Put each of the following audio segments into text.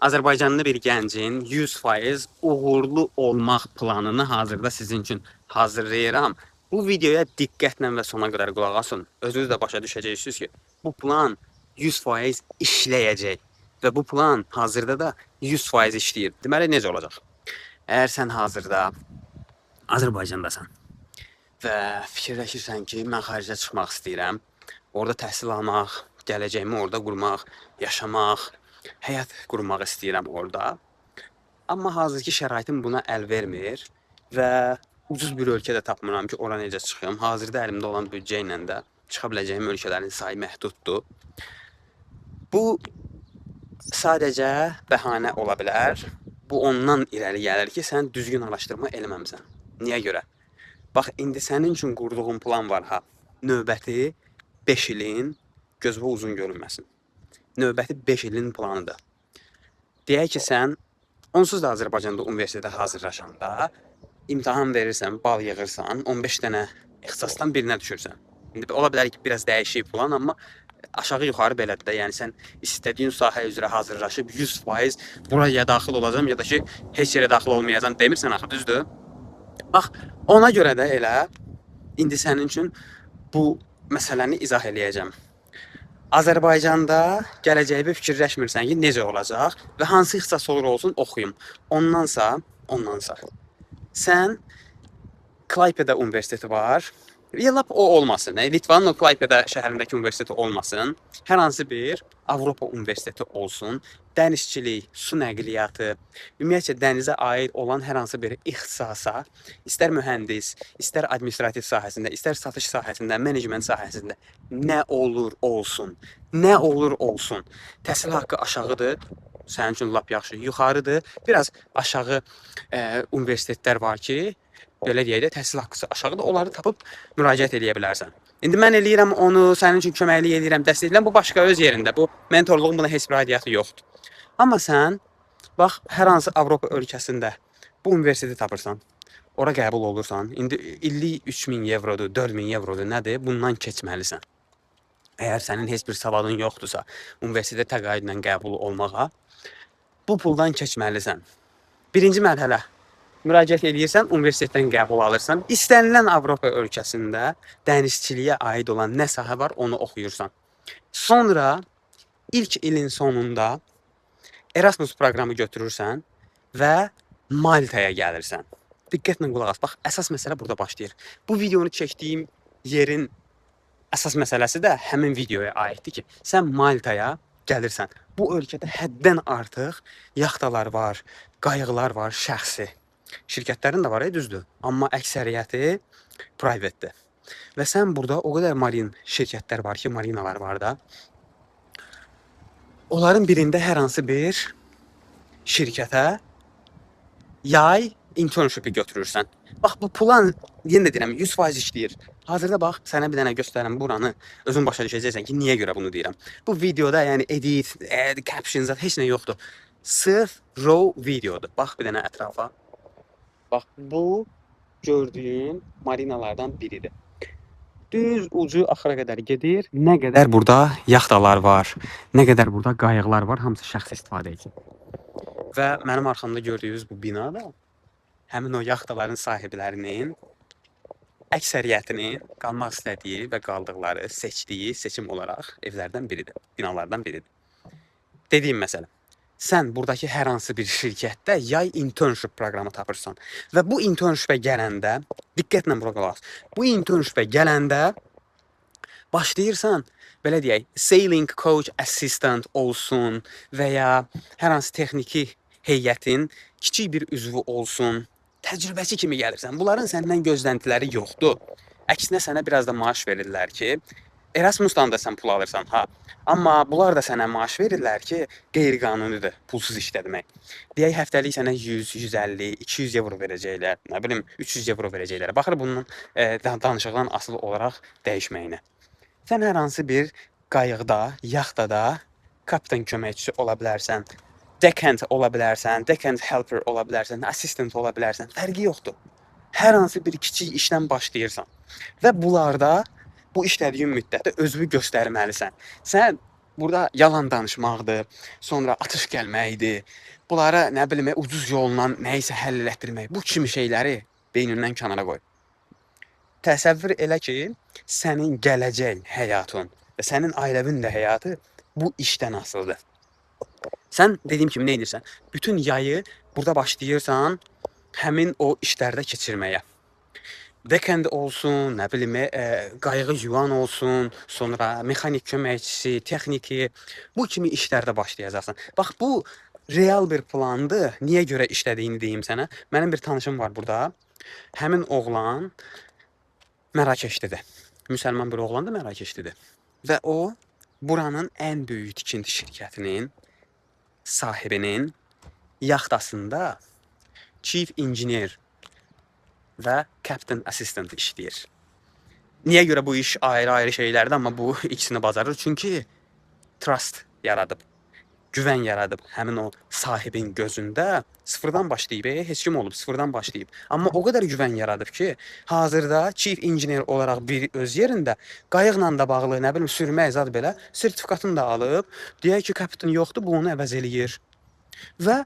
Azərbaycanlı bir gəncin 100% uğurlu olmaq planını hazırda sizin üçün hazırlayıram. Bu videoya diqqətlə və sona qədər qulaq asın. Özünüz də başa düşəcəksiniz ki, bu plan 100% işləyəcək və bu plan hazırda da 100% işləyir. Deməli necə olacaq? Əgər sən hazırda Azərbaycandasan və fikirləşirsən ki, mən xaricə çıxmaq istəyirəm, orada təhsil almaq, gələcəyimi orada qurmaq, yaşamaq, həyat qurmaq istəyirəm orada. Amma hazırki şəraitim buna əl vermir və ucuz bir ölkə də tapmıram ki, ora necə çıxım. Hazırda əlimdə olan büdcə ilə də çıxa biləcəyim ölkələrin sayı məhduddur. Bu sadəcə bəhanə ola bilər. Bu ondan irəli gəlir ki, sən düzgün araşdırma eləməmisən. Niyə görə? Bax, indi sənin üçün qurduğum plan var ha. Növbəti 5 ilin gözünə uzun görünməsin. Növbəti 5 ilin planıdır. Deyək ki, sən onsuz da Azərbaycanda universitetə hazırlaşanda imtahan verirsən, bal yığırsan, 15 dənə ixtisasdan birinə düşürsən. İndi ola bilər ki, biraz dəyişik plan, amma aşağı-yuxarı belədir də. Yəni sən istədiyin sahə üzrə hazırlaşıb 100% buraya daxil olacağam ya da ki, heç yerə daxil olmayacağam demirsən axı, düzdür? Bax, ona görə də elə indi sənin üçün bu məsələni izah eləyəcəm. Azərbaycanda gələcəyimi fikirləşmirsən ki, necə olacaq və hansı ixtisas olur olsun oxuyum. Ondansa, sən Klaypeda Universiteti var. Ya lap o olmasın. Litvanın o Klaypeda şəhərindəki universiteti olmasın. Hər hansı bir Avropa universiteti olsun. Dənizçilik, su nəqliyyatı, ümumiyyətcə dənizə aid olan hər hansı bir ixtisasa, istər mühəndis, istər administrativ sahəsində, istər satış sahəsində, menecment sahəsində nə olur olsun, təhsil haqqı aşağıdır, sənin üçün lap yaxşı, yuxarıdır. Biraz aşağı universitetlər var ki, belə deyək də, təhsil haqqısı aşağıdır, onları tapıb müraciət edə bilərsən. İndi mən eləyirəm onu, sənin üçün köməklik edirəm, dəstəkləyirəm, bu başqa öz yerində, bu mentorluğun buna heç bir aidiyyatı yoxdur. Amma sən, bax, hər hansı Avropa ölkəsində bu universiteti tapırsan, ora qəbul olursan, indi illik 3000 evrodur, 4000 evrodur, nədir? Bundan keçməlisən. Əgər sənin heç bir savadın yoxdursa, universitetə təqaüdlə qəbul olmağa, bu puldan keçməlisən. Birinci mərhələ, müraciət edirsən, universitetdən qəbul alırsan. İstənilən Avropa ölkəsində dənizçiliyə aid olan nə sahə var, onu oxuyursan. Sonra ilk ilin sonunda Erasmus proqramı götürürsən və Maltaya gəlirsən. Diqqətlə qulaq as. Bax, əsas məsələ burada başlayır. Bu videonu çəkdiyim yerin əsas məsələsi də həmin videoya aiddir ki, sən Maltaya gəlirsən. Bu ölkədə həddən artıq yaxtalar var, qayıqlar var, şəxsi. Şirkətlərin də var, düzdür. Amma əksəriyyəti privatedir. Və sən burada o qədər marin şirkətlər var ki, marinalar var da. Onların birində hər hansı bir şirkətə yay internshipi götürürsən. Bax, bu plan, yenə də deyirəm, 100% işləyir. Hazırda bax, sənə bir dənə göstərəm buranı, özün başa düşəcəksən ki, niyə görə bunu deyirəm. Bu videoda, yəni edit, captions, heç nə yoxdur. Sırf raw videodur. Bax, bir dənə ətrafa. Bax, bu gördüyün marinalardan biridir. Düz ucu axıra qədər gedir. Nə qədər burada yaxtalar var, nə qədər burada qayıqlar var, hamısı şəxsi istifadə üçün. Və mənim arxamda gördüyünüz bu bina da həmin o yaxtaların sahiblərinin əksəriyyətinin qalmaq istədiyi və qaldıqları, seçdiyi seçim olaraq evlərdən biridir, binalardan biridir. Dediyim məsələ. Sən buradakı hər hansı bir şirkətdə yay internship proqramı tapırsan və bu internshipə gələndə, diqqətlə bura qulaq as. Bu internshipə gələndə başlayırsan, belə deyək, sailing coach assistant olsun və ya hər hansı texniki heyətin kiçik bir üzvü olsun, təcrübəçi kimi gəlirsən. Bunların səndən gözləntiləri yoxdur. Əksinə sənə biraz da maaş verirlər ki, Erasmusdan da sən pul alırsan, ha. Amma bunlar da sənə maaş verirlər ki, qeyri-qanunidir, pulsuz işlətmək. Deyək, həftəlik sənə 100, 150, 200 evro verəcəklər, nə bilim, 300 evro verəcəklər. Baxır bunun danışıqdan asılı olaraq dəyişməyinə. Sən hər hansı bir qayıqda, yaxtada kapitan köməkçisi ola bilərsən, deckhand ola bilərsən, deckhand helper ola bilərsən, assistant ola bilərsən, fərqi yoxdur. Hər hansı bir kiçik işdən başlayırsan və bunlarda bu işlədiyin müddətdə özünü göstərməlisən. Sən Burada yalan danışmaqdır, sonra atış gəlməkdir. Bunlara nə bilim ucuz yolla nə isə həll etdirmək. Bu kimi şeyləri beynindən kənara qoy. Təsəvvür elə ki, sənin gələcək həyatın və sənin ailəvin də həyatı bu işdən asılıdır. Sən dediyim kimi nə edirsən? Bütün yayı burada başlayırsan həmin o işlərdə keçirməyə. Backend olsun, nə bilim, qayığı yuvan olsun, sonra mexanik köməkçisi, texniki, bu kimi işlərdə başlayacaqsan. Bax, bu real bir plandır. Niyə görə işlədiyini deyim sənə. Mənim bir tanışım var burada. Həmin oğlan Mərakeşlidir. Müsəlman bir oğlandır, Mərakeşlidir. Və o, buranın ən böyük tikinti şirkətinin sahibinin yaxtasında chief engineer və captain assistant işləyir. Niyə görə bu iş ayrı-ayrı şeylərdir, amma bu ikisini bacarır? Çünki trust yaradıb, güvən yaradıb həmin o sahibin gözündə. Sıfırdan başlayıb, heç kim olub, sıfırdan başlayıb. Amma o qədər güvən yaradıb ki, hazırda chief engineer olaraq bir öz yerində, qayıqla da bağlı, nə bilim, sürmək zad belə sertifikatını da alıb, deyək ki, kapitan yoxdur, bu onu əvəz eləyir. Və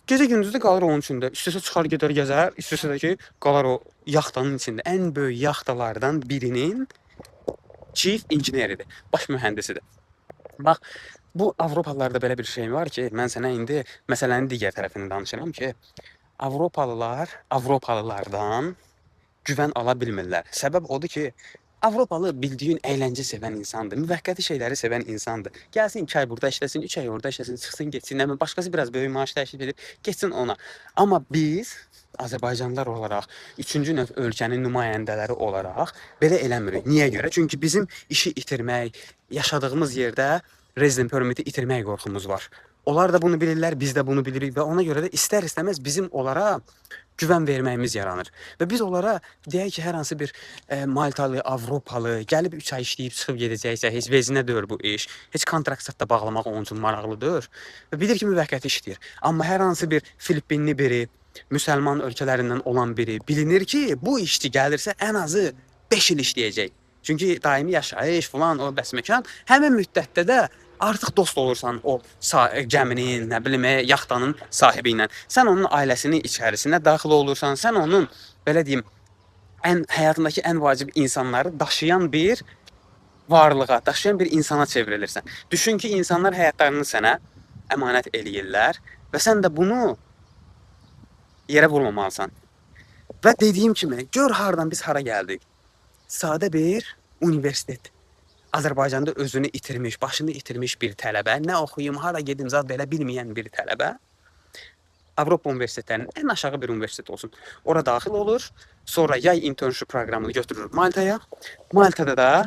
gecə gündüz də qalır onun içində. İstəsə çıxar gedər gəzər, istəsə də ki, qalar o yaxtanın içində. Ən böyük yaxtalardan birinin chief engineeridir, baş mühəndisidir. Bax, bu Avropalılarda belə bir şey var ki, mən sənə indi məsələnin digər tərəfini danışıram ki, Avropalılardan güvən ala bilmirlər. Səbəb odur ki, Avropalı bildiyin əyləncə sevən insandır, müvəqqəti şeyləri sevən insandır. Gəlsin 2 ay burada işləsin, 3 ay orada işləsin, çıxsın, getsin. Nə bilim, başqası biraz böyük maaş təklif edir, getsin ona. Amma biz Azərbaycanlılar olaraq, üçüncü növ ölkənin nümayəndələri olaraq belə eləmirik. Niyə görə? Çünki bizim işi itirmək, yaşadığımız yerdə resident permiti itirmək qorxumuz var. Onlar da bunu bilirlər, biz də bunu bilirik və ona görə də istər-istəməz bizim onlara güvən verməyimiz yaranır. Və biz onlara deyək ki, hər hansı bir Maltalı, Avropalı gəlib 3 ay işləyib çıxıb gedəcəksə, heç vezinə deyil bu iş, heç kontrakt da bağlamaq onun üçün maraqlıdır və bilir ki, müvəqqəti işləyir. Amma hər hansı bir Filippinli biri, müsəlman ölkələrindən olan biri bilinir ki, bu işçi gəlirsə ən azı 5 il işləyəcək. Çünki daimi yaşayış falan, o bəsməkan, həmin müddətdə də artıq dost olursan o gəminin, nə bilim, yaxtanın sahibi ilə. Sən onun ailəsinin içərisinə daxil olursan, sən onun, belə deyim, həyatındakı ən vacib insanları daşıyan bir varlığa, daşıyan bir insana çevrilirsən. Düşün ki, insanlar həyatlarını sənə əmanət eləyirlər və sən də bunu yerə vurmamalısan. Və dediyim kimi, gör hardan biz hara gəldik. Sadə bir universitet. Azərbaycanda özünü itirmiş, başını itirmiş bir tələbə, nə oxuyum, hara gedim, zad belə bilməyən bir tələbə, Avropa universitetlərinin ən aşağı bir universitet olsun. Ora daxil olur, sonra yay internship proqramını götürür Maltaya. Maltada da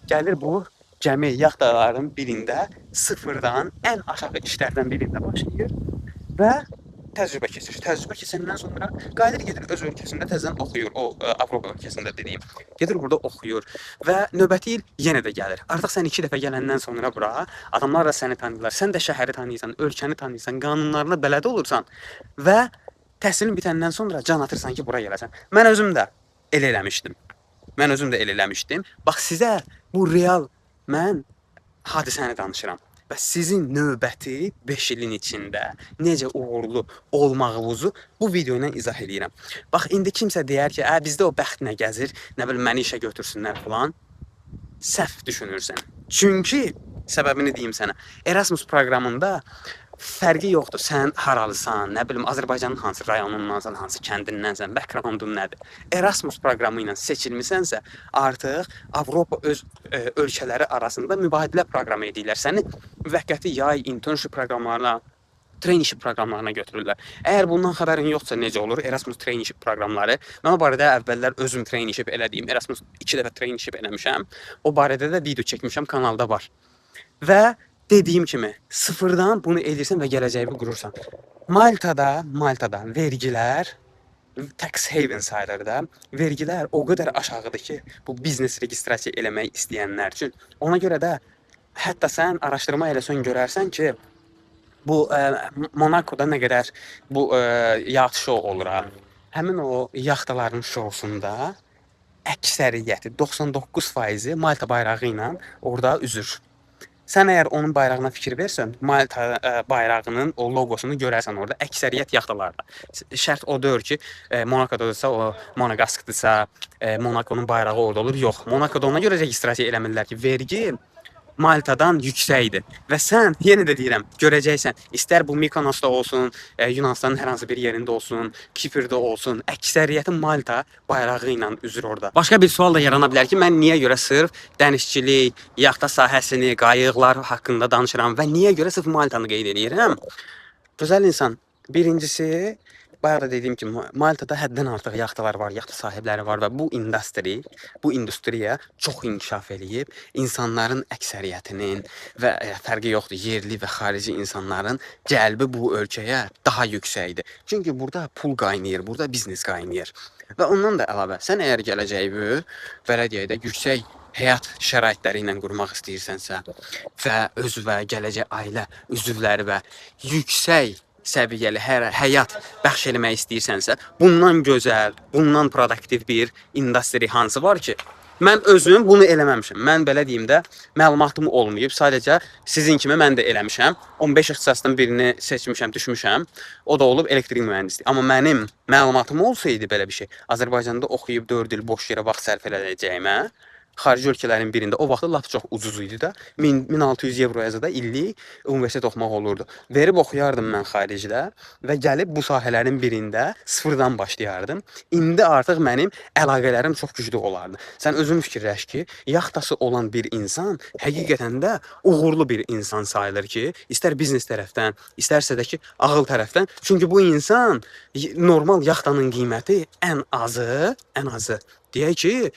gəlir bu gəmi yaxtaların birində sıfırdan ən aşağı işlərdən birində başlayır və təcrübə keçir. Təcrübə keçəndən sonra qayıdır gedir öz ölkəsində təzədən oxuyur. O Avropa ölkəsində dediyim. Gedir burada oxuyur və növbəti il yenə də gəlir. Artıq sən 2 dəfə gələndən sonra bura adamlar da səni tanıyırlar. Sən də şəhəri tanıyırsan, ölkəni tanıyırsan, qanunlarına bələd olursan və təhsilin bitəndən sonra can atırsan ki, bura gələsən. Mən özüm də elə eləmişdim. Bax sizə bu real mən hadisəni danışıram. Və sizin növbəti 5 ilin içində necə uğurlu olmağınızı bu video ilə izah edirəm. Bax, indi kimsə deyər ki, bizdə o bəxt nə gəzir, nə bilim, məni işə götürsünlər falan. Səhv düşünürsən. Çünki, səbəbini deyim sənə, Erasmus proqramında fərqi yoxdur. Sən haralısan, nə bilim, Azərbaycanın hansı rayonundansan, hansı kəndindənsən, backgroundun nədir? Erasmus proqramı ilə seçilmisənsə, artıq Avropa öz ölkələri arasında mübadilə proqramı edirlər. Səni müvəqqəti yay, internship proqramlarına, traineeship proqramlarına götürürlər. Əgər bundan xəbərin yoxsa necə olur? Erasmus traineeship proqramları. Mən o barədə əvvəllər özüm traineeship elədiyim, Erasmus 2 dəfə traineeship eləmişəm. O barədə də video çəkmişəm, kanalda var. Və dediyim kimi, sıfırdan bunu edirsən və gələcəyi qurursan. Maltada vergilər, tax haven sayılır da, vergilər o qədər aşağıdır ki, bu biznes registrasiya eləmək istəyənlər üçün. Ona görə də hətta sən araşdırma eləsən görərsən ki, bu Monacoda nə qədər bu yacht show olur. Həmin o yaxtaların şousunda əksəriyyəti 99%-i Malta bayrağı ilə orada üzür. Sən əgər onun bayrağına fikir versən, Malta bayrağının o loqosunu görərsən orada əksəriyyət yaxtalarda. Şərt o deyil ki, Monakodadırsa o Monegaskdırsa, Monakonun bayrağı orada olur. Yox, Monakoda ona görə registrasiya eləmirlər ki, vergi Maltadan yüksəkdir. Və sən, yenə də deyirəm, görəcəksən, istər bu Mykonosda olsun, Yunanistanın hər hansı bir yerində olsun, Kiprdə olsun, əksəriyyəti Malta bayrağı ilə üzür orada. Başqa bir sual da yarana bilər ki, mən niyə görə sırf dənizçilik, yaxta sahəsini, qayıqlar haqqında danışıram və niyə görə sırf Maltanı qeyd edirəm? Gözəl insan, birincisi, bayaq da dediyim kimi, Maltada həddən artıq yaxtalar var, yaxta sahibləri var və bu industriya çox inkişaf eləyib. İnsanların əksəriyyətinin və fərqi yoxdur, yerli və xarici insanların cəlbi bu ölkəyə daha yüksəkdir. Çünki burada pul qaynayır, burada biznes qaynayır. Və ondan da əlavə, sən əgər gələcəyi belə deyək də yüksək həyat şəraitləri ilə qurmaq istəyirsənsə və öz və gələcək ailə üzvləri və yüksək səviyyəli həyat bəxş eləmək istəyirsənsə, bundan gözəl, bundan produktiv bir industri hansı var ki, mən özüm bunu eləməmişəm. Mən belə deyim də, məlumatım olmayıb. Sadəcə sizin kimi mən də eləmişəm. 15 ixtisasdan birini seçmişəm, düşmüşəm. O da olub elektrik mühəndisliyi. Amma mənim məlumatım olsaydı belə bir şey, Azərbaycanda oxuyub 4 il boş yerə vaxt sərf edəcəyimə, xarici ölkələrin birində o vaxtda lap çox ucuz idi də. 1600 evroya da illik universitet oxumaq olurdu. Verib oxuyardım mən xaricdə və gəlib bu sahələrin birində sıfırdan başlayardım. İndi artıq mənim əlaqələrim çox güclü olardı. Sən özün fikirləş ki, yaxtası olan bir insan həqiqətən də uğurlu bir insan sayılır ki, istər biznes tərəfdən, istərsə də ki, ağıl tərəfdən. Çünki bu insan normal yaxtanın qiyməti ən azı deyək ki,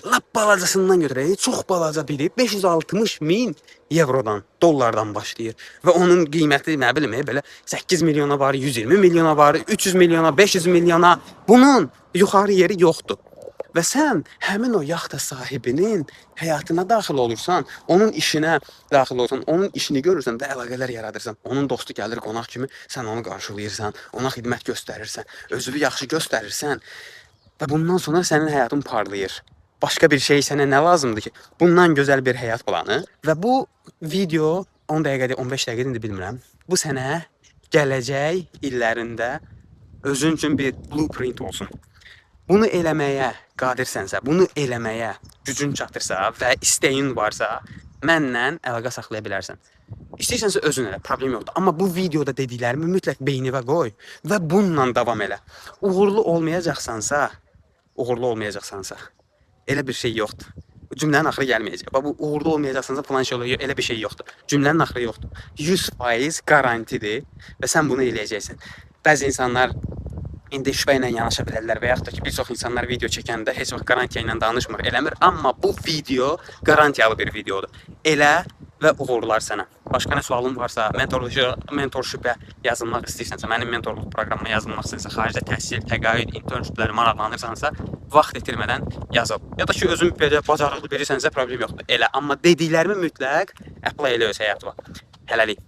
lap balacasından götürək, çox balaca biri 560 min evrodan, dollardan başlayır. Və onun qiyməti, nə bilim, belə 8 milyona var, 120 milyona var, 300 milyona, 500 milyona. Bunun yuxarı yeri yoxdur. Və sən həmin o yaxta sahibinin həyatına daxil olursan, onun işinə daxil olursan, onun işini görürsən və əlaqələr yaradırsan. Onun dostu gəlir qonaq kimi, sən onu qarşılayırsan, ona xidmət göstərirsən, özünü yaxşı göstərirsən. Və bundan sonra sənin həyatın parlayır. Başqa bir şey sənə nə lazımdır ki? Bundan gözəl bir həyat planı. Və bu video 10 dəqiqədir, 15 dəqiqədir, indi bilmirəm. Bu sənə gələcək illərində özün üçün bir blueprint olsun. Bunu eləməyə qadirsənsə, bunu eləməyə gücün çatırsa və istəyin varsa, mənlə əlaqə saxlaya bilərsən. İstəyirsənsə özün elə, problem yoxdur. Amma bu videoda dediklərimi mütləq beynivə qoy və bununla davam elə. Uğurlu olmayacaqsansa, elə bir şey yoxdur. Cümlənin axırı gəlməyəcək. Bu uğurlu olmayacaqsansa falan şey olur. Elə bir şey yoxdur. Cümlənin axırı yoxdur. 100% garantidir və sən bunu eləyəcəksən. Bəzi insanlar indi şübhə ilə yanaşa bilərlər və yaxud da ki, bir çox insanlar video çəkəndə heç vaxt garantiya ilə danışmır, eləmir. Amma bu video garantiyalı bir videodur. Elə və uğurlar sənə. Başqa nə sualın varsa, mentorshipə yazılmaq istəyirsənsə, mənim mentorluq proqramıma yazılmaq istəyirsən, xaricdə təhsil, təqaüd, internshipləri maraqlanırsansa, vaxt itirmədən yazıl. Ya da ki, özün belə bacarıqlı birisənsə, problem yoxdur. Elə, amma dediklərimi mütləq apply elə öz həyatına. Hələlik.